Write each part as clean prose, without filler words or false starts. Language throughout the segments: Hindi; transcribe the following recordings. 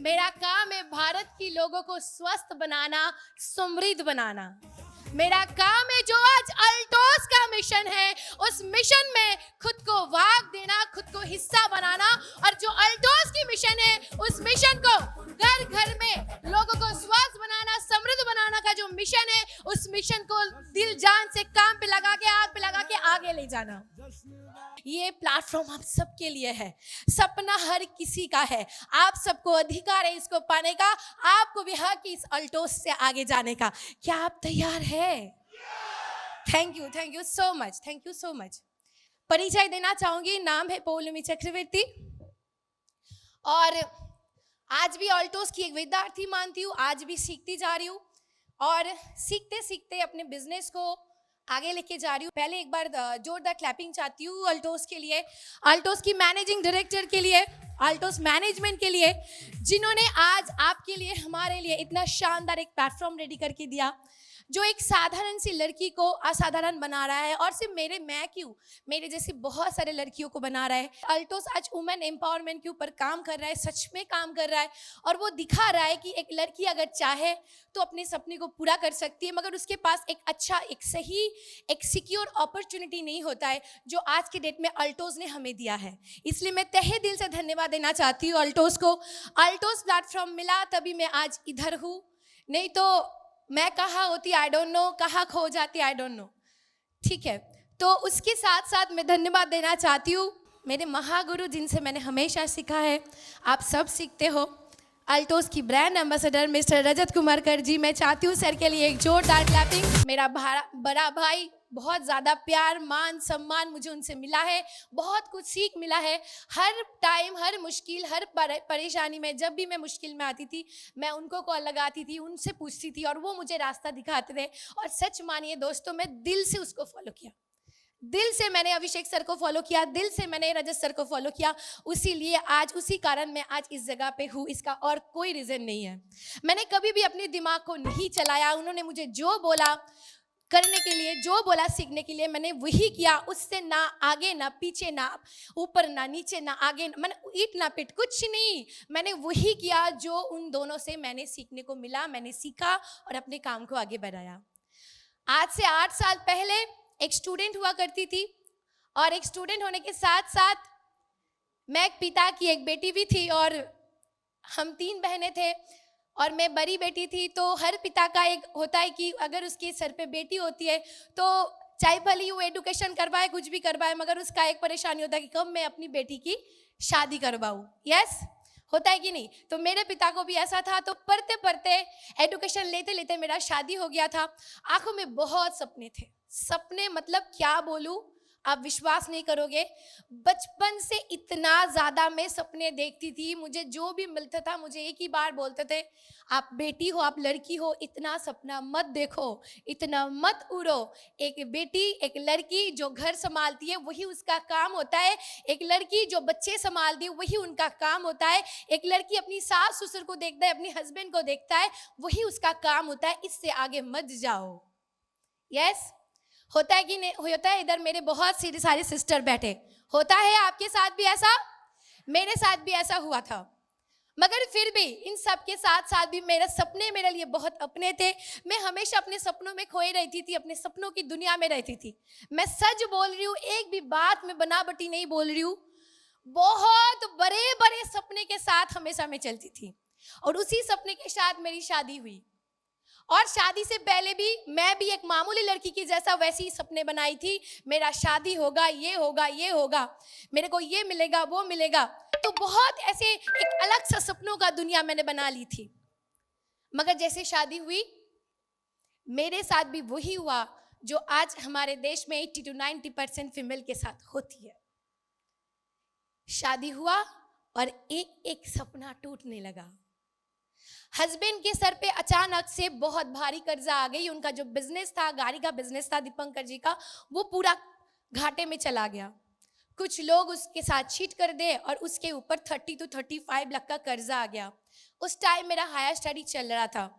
मेरा काम है भारत की लोगों को स्वस्थ बनाना, समृद्ध बनाना। मेरा काम है जो आज अल्टोस का मिशन है, उस मिशन में खुद को भाग देना, खुद को हिस्सा बनाना। और जो अल्टोस की मिशन है, उस मिशन को घर घर में लोगों को स्वस्थ बनाना, समृद्ध बनाना का जो मिशन है, उस मिशन को दिल जान से काम पे लगा के, आग पे लगा के आगे ले जाना। ये प्लेटफॉर्म आप सबके लिए है। सपना हर किसी का है। आप सबको अधिकार है इसको पाने का। आपको भी हक है इस अल्टोस से आगे जाने का। क्या आप तैयार हैं? Thank you so much, thank you so much. परिचय देना चाहूंगी, नाम है पौलमी चक्रवर्ती और आज भी अल्टोस की एक विद्यार्थी मानती हूँ। आज भी सीखती जा रही हूँ और सीखते सीखते अपने बिजनेस को आगे लेके जा रही हूँ। पहले एक बार जोरदार क्लैपिंग चाहती हूँ अल्टोस के लिए, अल्टोस की मैनेजिंग डायरेक्टर के लिए, अल्टोस मैनेजमेंट के लिए, जिन्होंने आज आपके लिए, हमारे लिए इतना शानदार एक प्लेटफॉर्म रेडी करके दिया, जो एक साधारण सी लड़की को असाधारण बना रहा है। और सिर्फ मैं क्यों, मेरे जैसी बहुत सारे लड़कियों को बना रहा है। अल्टोस आज वुमेन एम्पावरमेंट के ऊपर काम कर रहा है, सच में काम कर रहा है। और वो दिखा रहा है कि एक लड़की अगर चाहे तो अपने सपने को पूरा कर सकती है, मगर उसके पास एक अच्छा, एक सही, एक सिक्योर अपॉर्चुनिटी नहीं होता है, जो आज के डेट में अल्टोस ने हमें दिया है। इसलिए मैं तहे दिल से धन्यवाद देना चाहती हूँ अल्टोस को। अल्टोस प्लेटफॉर्म मिला तभी मैं आज इधर हूँ, नहीं तो मैं कहाँ होती आई डोंट नो, कहाँ खो जाती आई डोंट नो। ठीक है, तो उसके साथ साथ मैं धन्यवाद देना चाहती हूँ मेरे महागुरु, जिनसे मैंने हमेशा सीखा है, आप सब सीखते हो। अल्टोस की brand ambassador mister Rajat Kumar कर जी, मैं चाहती हूँ सर के लिए एक जोरदार क्लैपिंग। मेरा बड़ा भाई, बहुत ज़्यादा प्यार, मान, सम्मान मुझे उनसे मिला है, बहुत कुछ सीख मिला है। हर टाइम, हर मुश्किल, हर परेशानी में, जब भी मैं मुश्किल में आती थी, मैं उनको कॉल लगाती थी, उनसे पूछती थी और वो मुझे रास्ता दिखाते थे। और सच मानिए दोस्तों, मैं दिल से उसको फॉलो किया, दिल से मैंने अभिषेक सर को फॉलो किया, दिल से मैंने रजत सर को फॉलो किया। उसीलिए आज, उसी कारण मैं आज इस जगह पे हूँ, इसका और कोई रीज़न नहीं है। मैंने कभी भी अपने दिमाग को नहीं चलाया। उन्होंने मुझे जो बोला करने के लिए, जो बोला सीखने के लिए, मैंने वही किया। उससे ना आगे ना पीछे, ना ऊपर ना नीचे, ना आगे, मैंने ईट ना पिट, कुछ नहीं। मैंने वही किया जो उन दोनों से मैंने सीखने को मिला। मैंने सीखा और अपने काम को आगे बढ़ाया। आज से 8 साल पहले एक स्टूडेंट हुआ करती थी, और एक स्टूडेंट होने के साथ साथ मैं एक पिता की एक बेटी भी थी, और हम 3 बहनें थे और मैं बड़ी बेटी थी। तो हर पिता का एक होता है कि अगर उसके सर पे बेटी होती है तो चाहे भले ही वो एजुकेशन करवाए, कुछ भी करवाए, मगर उसका एक परेशानी होता है कि कब मैं अपनी बेटी की शादी करवाऊँ। यस, होता है कि नहीं? तो मेरे पिता को भी ऐसा था। तो पढ़ते पढ़ते, एजुकेशन लेते लेते मेरा शादी हो गया था। आंखों में बहुत सपने थे, सपने मतलब क्या बोलूं, आप विश्वास नहीं करोगे। बचपन से इतना ज़्यादा मैं सपने देखती थी। मुझे जो भी मिलता था, मुझे एक ही बार बोलते थे, आप बेटी हो, आप लड़की हो, इतना सपना मत देखो, इतना मत उड़ो। एक बेटी, एक लड़की जो घर संभालती है, वही उसका काम होता है। एक लड़की जो बच्चे संभालती है, वही उनका काम होता है। एक लड़की अपनी सास ससुर को देखता है, अपनी हस्बैंड को देखता है, वही उसका काम होता है। इससे आगे मत जाओ। यस, होता है कि नहीं होता है? इधर मेरे बहुत सारे सिस्टर बैठे, होता है आपके साथ भी ऐसा? मेरे साथ भी ऐसा हुआ था। मगर फिर भी इन सब के साथ साथ भी मेरे सपने मेरे लिए बहुत अपने थे। मैं हमेशा अपने सपनों में खोई रहती थी, अपने सपनों की दुनिया में रहती थी। मैं सच बोल रही हूँ, एक भी बात में बनावटी नहीं बोल रही हूँ। बहुत बड़े बड़े सपने के साथ हमेशा मैं चलती थी, और उसी सपने के साथ मेरी शादी हुई। और शादी से पहले भी मैं भी एक मामूली लड़की की जैसा वैसी ही सपने बनाई थी। मेरा शादी होगा, ये होगा, ये होगा, मेरे को ये मिलेगा, वो मिलेगा। तो बहुत ऐसे एक अलग सा सपनों का दुनिया मैंने बना ली थी। मगर जैसे शादी हुई, मेरे साथ भी वही हुआ जो आज हमारे देश में 80 to 90% फीमेल के साथ होती है। शादी हुआ और एक एक सपना टूटने लगा। हस्बैंड के सर पे अचानक से बहुत भारी कर्जा आ गई। उनका जो बिजनेस था, गाड़ी का बिजनेस था दीपंकर जी का, वो पूरा घाटे में चला गया। कुछ लोग उसके साथ चीट कर दे और उसके ऊपर 30 to 35 लाख का कर्जा आ गया। उस टाइम मेरा हायर स्टडी चल रहा था।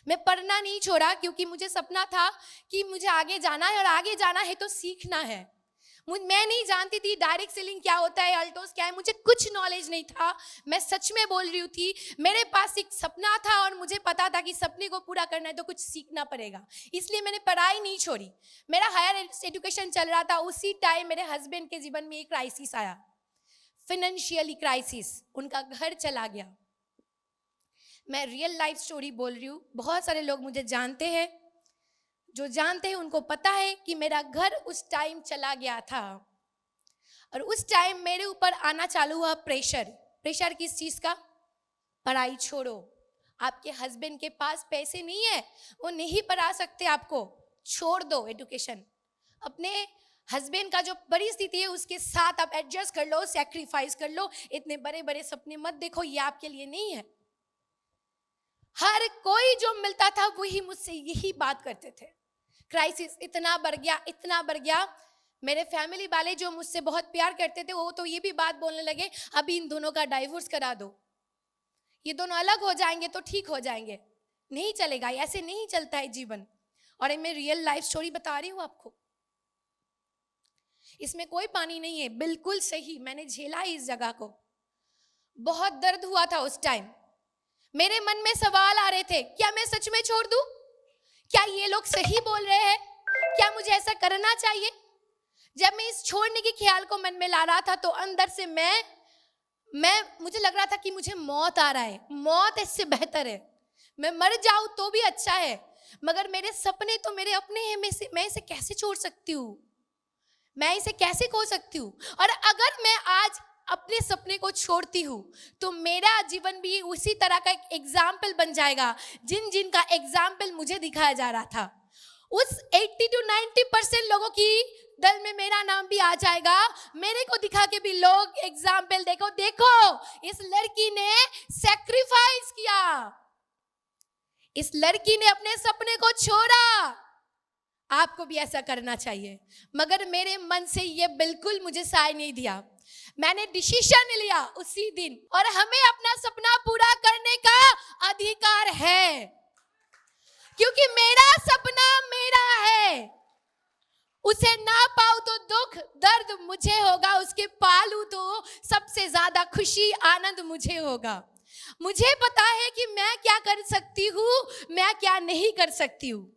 मैं पढ़ना नहीं छोड़ा, क्योंकि मुझे सपना था कि मुझे आगे जाना है, और आगे जाना है तो सीखना है। मैं नहीं जानती थी डायरेक्ट सेलिंग क्या होता है, अल्टोस क्या है, मुझे कुछ नॉलेज नहीं था। मैं सच में बोल रही थी। मेरे पास एक सपना था और मुझे पता था कि सपने को पूरा करना है तो कुछ सीखना पड़ेगा, इसलिए मैंने पढ़ाई नहीं छोड़ी। मेरा हायर एजुकेशन चल रहा था। उसी टाइम मेरे हस्बैंड के जीवन में एक क्राइसिस आया, फाइनेंशियली क्राइसिस। उनका घर चला गया। मैं रियल लाइफ स्टोरी बोल रही हूँ। बहुत सारे लोग मुझे जानते हैं, जो जानते हैं उनको पता है कि मेरा घर उस टाइम चला गया था। और उस टाइम मेरे ऊपर आना चालू हुआ प्रेशर। प्रेशर किस चीज का? पढ़ाई छोड़ो, आपके हस्बैंड के पास पैसे नहीं है, वो नहीं पढ़ा सकते आपको, छोड़ दो एजुकेशन। अपने हस्बैंड का जो परिस्थिति है उसके साथ आप एडजस्ट कर लो, सैक्रिफाइस कर लो। इतने बड़े बड़े सपने मत देखो, ये आपके लिए नहीं है। हर कोई जो मिलता था वही मुझसे यही बात करते थे। क्राइसिस इतना बढ़ गया, इतना बढ़ गया। मेरे फैमिली वाले जो मुझसे बहुत प्यार करते थे वो तो ये भी बात बोलने लगे, अभी इन दोनों का डाइवोर्स करा दो, ये दोनों अलग हो जाएंगे तो ठीक हो जाएंगे। नहीं चलेगा, ऐसे नहीं चलता है जीवन। और मैं रियल लाइफ स्टोरी बता रही हूँ आपको, इसमें कोई पानी नहीं है, बिल्कुल सही। मैंने झेला इस जगह को, बहुत दर्द हुआ था उस टाइम। मेरे मन में सवाल आ रहे थे, क्या मैं सच में छोड़ दूं? क्या ये लोग सही बोल रहे हैं? क्या मुझे ऐसा करना चाहिए? जब मैं इस छोड़ने के ख्याल को मन में ला रहा था तो अंदर से मुझे लग रहा था कि मुझे मौत आ रहा है। मौत इससे बेहतर है, मैं मर जाऊं तो भी अच्छा है, मगर मेरे सपने तो मेरे अपने हैं। मैं इसे कैसे छोड़ सकती हूँ? मैं इसे कैसे खो सकती हूँ? और अगर मैं आज अपने सपने को छोड़ती हूँ तो मेरा जीवन भी उसी तरह का एक एग्जाम्पल बन जाएगा जिनका एग्जाम्पल मुझे दिखाया जा रहा था। उस 80 to 90% लोगों की दल में मेरा नाम भी आ जाएगा। मेरे को दिखा के भी लोग एग्जाम्पल देखो, इस लड़की ने सैक्रिफाइस किया, इस लड़की ने अपने सपने को छोड़ा, आपको भी ऐसा करना चाहिए। मगर मेरे मन से ये बिल्कुल मुझे साय नहीं दिया। मैंने डिसीजन लिया उसी दिन, और हमें अपना सपना पूरा करने का अधिकार है, क्योंकि मेरा सपना मेरा है। उसे ना पाऊं तो दुख दर्द मुझे होगा, उसके पालू तो सबसे ज्यादा खुशी आनंद मुझे होगा। मुझे पता है कि मैं क्या कर सकती हूँ, मैं क्या नहीं कर सकती हूँ।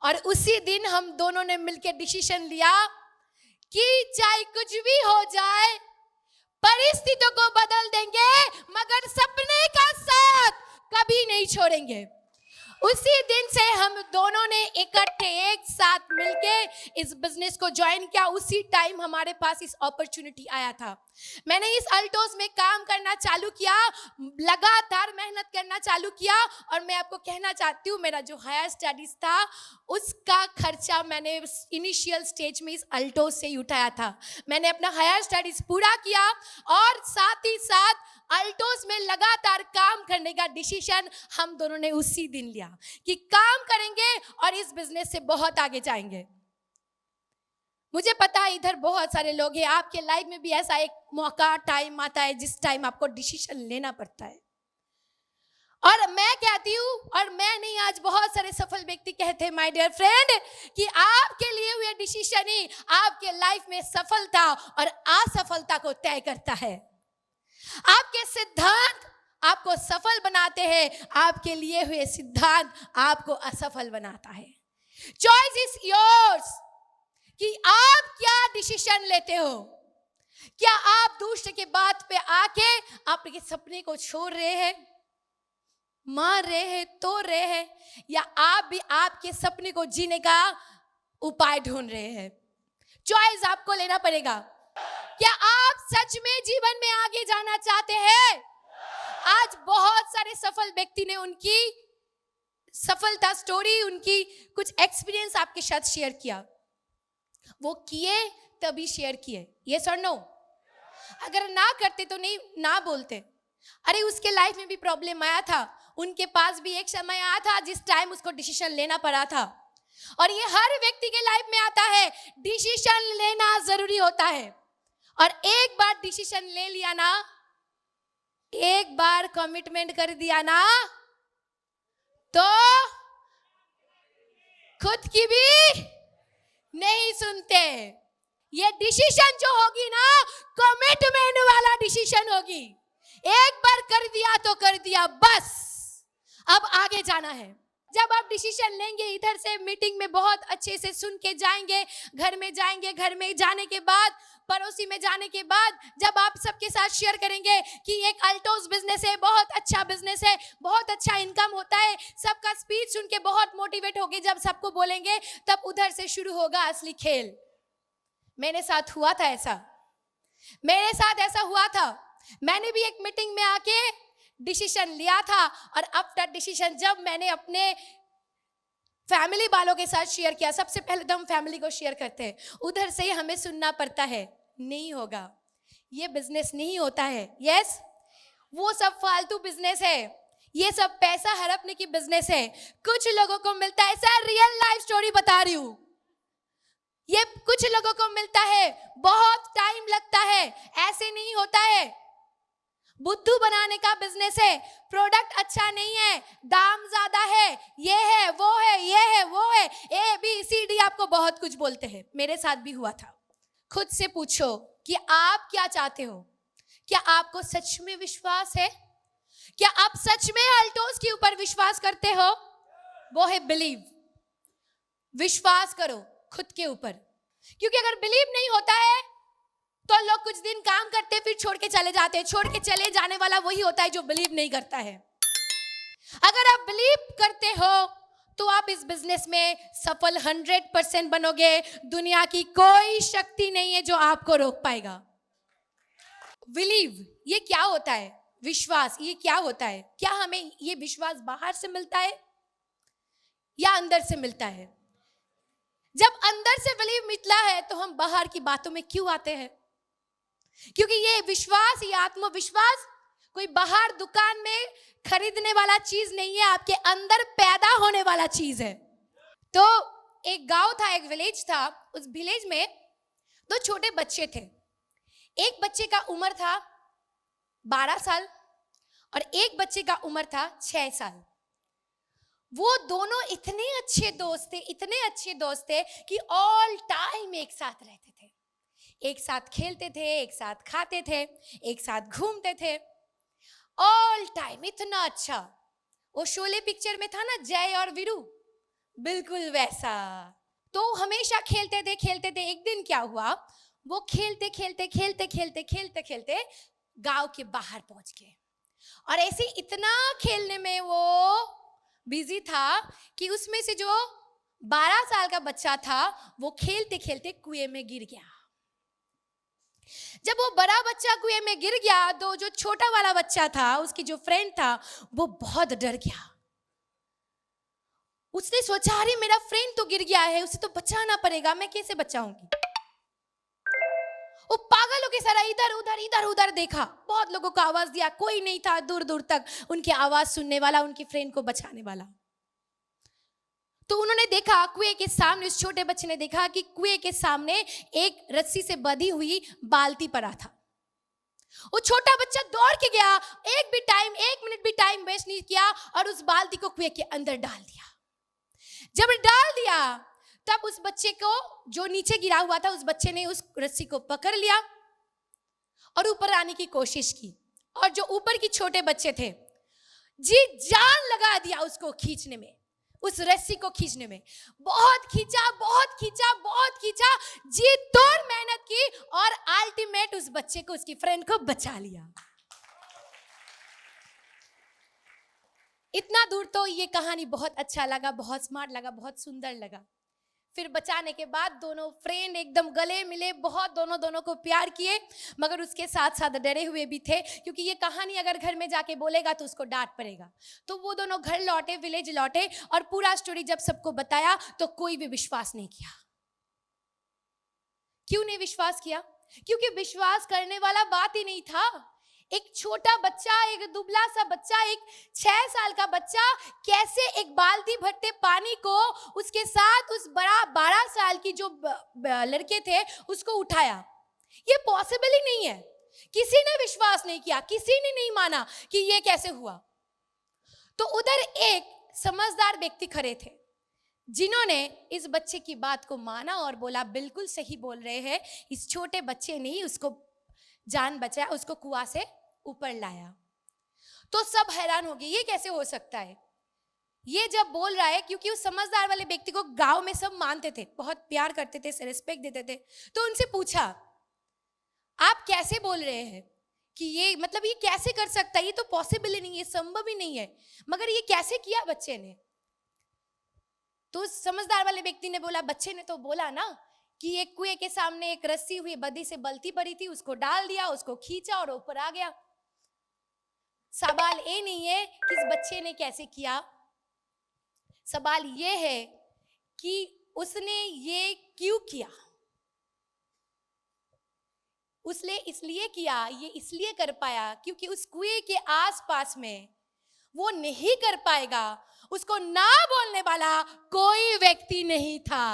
और उसी दिन हम दोनों ने मिलकर डिसीजन लिया कि चाहे कुछ भी हो जाए, परिस्थितियों को बदल देंगे मगर सपने का साथ कभी नहीं छोड़ेंगे। उसी दिन से हम दोनों ने इकट्ठे एक साथ मिलके इस बिजनेस को ज्वाइन किया। उसी टाइम हमारे पास इस अपॉर्चुनिटी आया था। मैंने इस अल्टोस में काम करना चालू किया, लगातार मेहनत करना चालू किया। और मैं आपको कहना चाहती हूँ, मेरा जो हायर स्टडीज था उसका खर्चा मैंने इनिशियल स्टेज में इस अल्टोस से ही उठाया था। मैंने अपना हायर स्टडीज पूरा किया और साथ ही साथ अल्टोस में लगातार काम करने का डिसीजन हम दोनों ने उसी दिन लिया कि काम करेंगे और इस बिजनेस से बहुत आगे जाएंगे। मुझे पता है इधर बहुत सारे लोग हैं, आपके लाइफ में भी ऐसा एक मौका टाइम आता है जिस टाइम आपको डिसीजन लेना पड़ता है। और मैं कहती हूँ, और मैं नहीं, आज बहुत सारे सफल व्यक्ति कहते हैं माय डियर फ्रेंड कि आपके लिए हुए डिसीजन ही आपके लाइफ में सफलता और असफलता को तय करता है। आपके सिद्धांत आपको सफल बनाते हैं, आपके लिए हुए सिद्धांत आपको असफल बनाता है। चॉइस इज योर्स कि आप क्या डिसीजन लेते हो। क्या आप दूसरे के बात पे आके आपके सपने को छोड़ रहे हैं, मार रहे हैं, तोड़ रहे हैं, या आप भी आपके सपने को जीने का उपाय ढूंढ रहे हैं। चॉइस आपको लेना पड़ेगा। क्या आप सच में जीवन में आगे जाना चाहते हैं? आज बहुत सारे सफल व्यक्ति ने उनकी सफलता स्टोरी, उनकी कुछ एक्सपीरियंस आपके साथ शेयर किया। वो किए तभी शेयर किए, यस और नो? अगर ना करते तो नहीं ना बोलते। अरे उसके लाइफ में भी प्रॉब्लम आया था, उनके पास भी एक समय आया था जिस टाइम उसको डिसीजन लेना पड़ा था। और ये हर व्यक्ति के लाइफ में आता है, डिसीजन लेना जरूरी होता है। और एक बार डिसीजन ले लिया ना, एक बार कमिटमेंट कर दिया ना, तो खुद की भी नहीं सुनते। ये डिसीजन जो होगी ना, कमिटमेंट वाला डिसीजन होगी। एक बार कर दिया तो कर दिया, बस अब आगे जाना है। जब आप डिसीजन लेंगे, इधर से मीटिंग में बहुत अच्छे से सुन के जाएंगे, घर में जाएंगे, घर में जाने के बाद, पड़ोसी में जाने के बाद, जब आप सबके साथ शेयर करेंगे कि एक अल्टोस बिजनेस है, बहुत अच्छा बिजनेस है, बहुत अच्छा इनकम होता है, सबका स्पीच सुन के बहुत मोटिवेट होगे, जब सबको बोलेंगे, तब उधर से शुरू होगा असली खेल। मेरे साथ हुआ था ऐसा, मेरे साथ ऐसा हुआ था। मैंने भी एक मीटिंग में आके डिसीजन लिया था, और आफ्टर डिसीजन जब मैंने अपने फैमिली वालों के साथ शेयर किया, सबसे पहले तो हम फैमिली को शेयर करते हैं, उधर से ही हमें सुनना पड़ता है, नहीं होगा, ये बिजनेस नहीं होता है, यस, वो सब फालतू बिजनेस है, ये सब पैसा हड़पने की बिजनेस है। कुछ लोगों को मिलता है, सर रियल लाइफ स्टोरी बता रही हूं, ये कुछ लोगों को मिलता है, बहुत टाइम लगता है, ऐसे नहीं होता है। बुद्धू बनाने का बिजनेस है, प्रोडक्ट अच्छा नहीं है, दाम ज्यादा है, ये है वो है, ये है वो है, ABCD आपको बहुत कुछ बोलते हैं। मेरे साथ भी हुआ था। खुद से पूछो कि आप क्या चाहते हो, क्या आपको सच में विश्वास है, क्या आप सच में अल्टोस के ऊपर विश्वास करते हो? वो है बिलीव, विश्वास करो खुद के ऊपर, क्योंकि अगर बिलीव नहीं होता है तो लोग कुछ दिन काम करते फिर छोड़ के चले जाते हैं। छोड़ के चले जाने वाला वही होता है जो बिलीव नहीं करता है। अगर आप बिलीव करते हो तो आप इस बिजनेस में सफल 100% बनोगे। दुनिया की कोई शक्ति नहीं है जो आपको रोक पाएगा। बिलीव ये क्या होता है, विश्वास ये क्या होता है? क्या हमें ये विश्वास बाहर से मिलता है या अंदर से मिलता है? जब अंदर से बिलीव मिलता है तो हम बाहर की बातों में क्यों आते हैं? क्योंकि ये विश्वास, ये आत्मविश्वास कोई बाहर दुकान में खरीदने वाला चीज नहीं है, आपके अंदर पैदा होने वाला चीज है। तो एक गांव था, एक विलेज था, उस विलेज में दो छोटे बच्चे थे। एक बच्चे का उम्र था 12 साल और एक बच्चे का उम्र था 6 साल। वो दोनों इतने अच्छे दोस्त थे, इतने अच्छे दोस्त थे कि ऑल टाइम एक साथ रहते थे, एक साथ खेलते थे, एक साथ खाते थे, एक साथ घूमते थे, ऑल टाइम इतना अच्छा। वो शोले पिक्चर में था ना, जय और वीरू, बिल्कुल वैसा। तो हमेशा खेलते थे खेलते थे। एक दिन क्या हुआ, वो खेलते खेलते खेलते खेलते खेलते खेलते गांव के बाहर पहुंच गए, और ऐसे इतना खेलने में वो बिजी था कि उसमें से जो 12 साल का बच्चा था वो खेलते खेलते कुएं में गिर गया। जब वो बड़ा बच्चा कुएं में गिर गया तो जो छोटा वाला बच्चा था, उसकी जो फ्रेंड था, वो बहुत डर गया। उसने सोचा, अरे मेरा फ्रेंड तो गिर गया है, उसे तो बचाना पड़ेगा, मैं कैसे बचाऊंगी? वो पागलों की तरह इधर उधर देखा, बहुत लोगों को आवाज दिया, कोई नहीं था दूर दूर तक उनकी आवाज सुनने वाला, उनकी फ्रेंड को बचाने वाला। तो उन्होंने देखा कुएं के सामने, उस छोटे बच्चे ने देखा कि कुएं के सामने एक रस्सी से बंधी हुई बाल्टी पड़ा था। वो छोटा बच्चा दौड़ के गया, एक मिनट भी टाइम वेस्ट नहीं किया और उस बाल्टी को कुएं के अंदर डाल दिया। जब डाल दिया तब उस बच्चे को, जो नीचे गिरा हुआ था, उस बच्चे ने उस रस्सी को पकड़ लिया और ऊपर आने की कोशिश की, और जो ऊपर के छोटे बच्चे थे, जी जान लगा दिया उसको खींचने में, उस रस्सी को खींचने में। बहुत खींचा, बहुत खींचा, बहुत खींचा, जी तोड़ मेहनत की और अल्टीमेट उस बच्चे को, उसकी फ्रेंड को बचा लिया। इतना दूर तो ये कहानी बहुत अच्छा लगा, बहुत स्मार्ट लगा, बहुत सुंदर लगा। फिर बचाने के बाद दोनों फ्रेंड एकदम गले मिले, बहुत दोनों को प्यार किए, मगर उसके साथ साथ डरे हुए भी थे, क्योंकि ये कहानी अगर घर में जाके बोलेगा तो उसको डांट पड़ेगा। तो वो दोनों घर लौटे, विलेज लौटे, और पूरा स्टोरी जब सबको बताया तो कोई भी विश्वास नहीं किया। क्यों नहीं विश्वास किया? क्योंकि विश्वास करने वाला बात ही नहीं था। एक छोटा बच्चा, एक दुबला सा बच्चा, एक 6 साल का बच्चा कैसे एक बाल्टी भरते पानी को उसके साथ उस बड़ा 12 साल की जो लड़के थे उसको उठाया? ये पॉसिबल ही नहीं है। किसी ने विश्वास नहीं किया, किसी ने नहीं माना कि ये कैसे हुआ। तो उधर एक समझदार व्यक्ति खड़े थे जिन्होंने इस बच्चे की बात को माना और बोला बिल्कुल सही बोल रहे हैं, इस छोटे बच्चे ने ही उसको जान बचाया, उसको कुआं से ऊपर लाया। तो सब हैरान हो गए, ये कैसे हो सकता है? ये जब बोल रहा है, क्योंकि उस समझदार वाले व्यक्ति को गांव में सब मानते थे, बहुत प्यार करते थे, रिस्पेक्ट देते थे। तो उनसे पूछा, आप कैसे बोल रहे हैं कि ये मतलब ये कैसे कर सकता है, ये तो पॉसिबल ही नहीं है, संभव ही नहीं है, मगर ये कैसे किया बच्चे ने? तो उस समझदार वाले व्यक्ति ने बोला, बच्चे ने तो बोला ना कि एक कुएं के सामने एक रस्सी हुई बदी से बल्टी पड़ी थी, उसको डाल दिया, उसको खींचा और ऊपर आ गया। सवाल ये नहीं है कि इस बच्चे ने कैसे किया, सवाल ये है कि उसने ये क्यों किया। उसने इसलिए किया, ये इसलिए कर पाया क्योंकि उस कुएं के आसपास में वो नहीं कर पाएगा, उसको ना बोलने वाला कोई व्यक्ति नहीं था,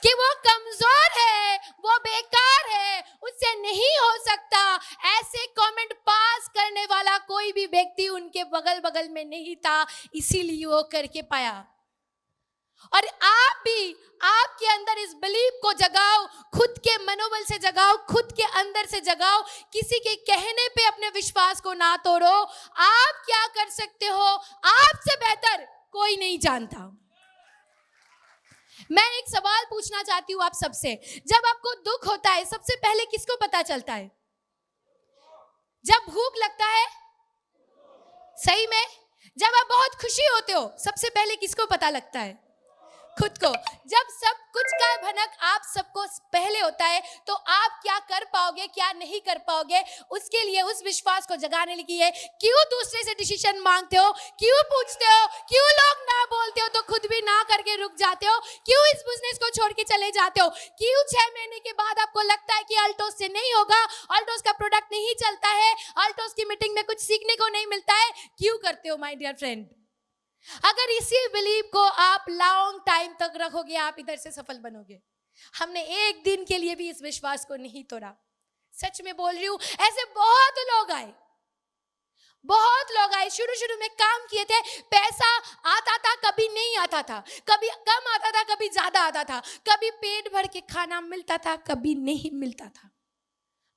कि वो कमजोर है, वो बेकार है, उससे नहीं हो सकता, ऐसे कमेंट पास करने वाला कोई भी व्यक्ति उनके बगल में नहीं था, इसीलिए वो करके पाया। और आप भी आपके अंदर इस बिलीफ को जगाओ, खुद के मनोबल से जगाओ, खुद के अंदर से जगाओ, किसी के कहने पे अपने विश्वास को ना तोड़ो। आप क्या कर सकते हो, आपसे बेहतर कोई नहीं जानता। मैं एक सवाल पूछना चाहती हूँ आप सबसे, जब आपको दुख होता है सबसे पहले किसको पता चलता है? जब भूख लगता है? सही में? जब आप बहुत खुशी होते हो सबसे पहले किसको पता लगता है? खुद को। जब सब कुछ का भनक आप सबको पहले होता है, तो आप क्या कर पाओगे, क्या नहीं कर पाओगे, उसके लिए उस विश्वास को जगाने के लिए क्यों दूसरे से डिसीजन मांगते हो, क्यों पूछते हो, क्यों लोग ना बोलते हो तो खुद भी ना करके रुक जाते हो, क्यों इस बिजनेस को छोड़ के चले जाते हो, क्यों 6 महीने के बाद आपको लगता है कि अल्टोस से नहीं होगा, अल्टोस का प्रोडक्ट नहीं चलता है, अल्टोस की मीटिंग में कुछ सीखने को नहीं मिलता है, क्यों करते हो माय डियर फ्रेंड? अगर इसी बिलीव को आप लॉन्ग टाइम तक रखोगे, आप इधर से सफल बनोगे। हमने एक दिन के लिए भी इस विश्वास को नहीं तोड़ा, सच में बोल रही हूं। ऐसे बहुत लोग आए, शुरू में काम किए थे, पैसा आता था, कभी नहीं आता था, कभी कम आता था, कभी ज्यादा आता था, कभी पेट भर के खाना मिलता था, कभी नहीं मिलता था,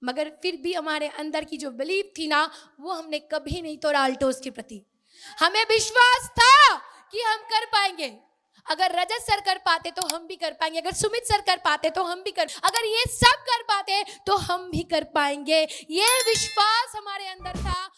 मगर फिर भी हमारे अंदर की जो बिलीव थी ना, वो हमने कभी नहीं तोड़ा अल्टोस के प्रति। हमें विश्वास था कि हम कर पाएंगे, अगर रजत सर कर पाते तो हम भी कर पाएंगे, अगर सुमित सर कर पाते तो हम भी अगर ये सब कर पाते तो हम भी कर पाएंगे। ये विश्वास हमारे अंदर था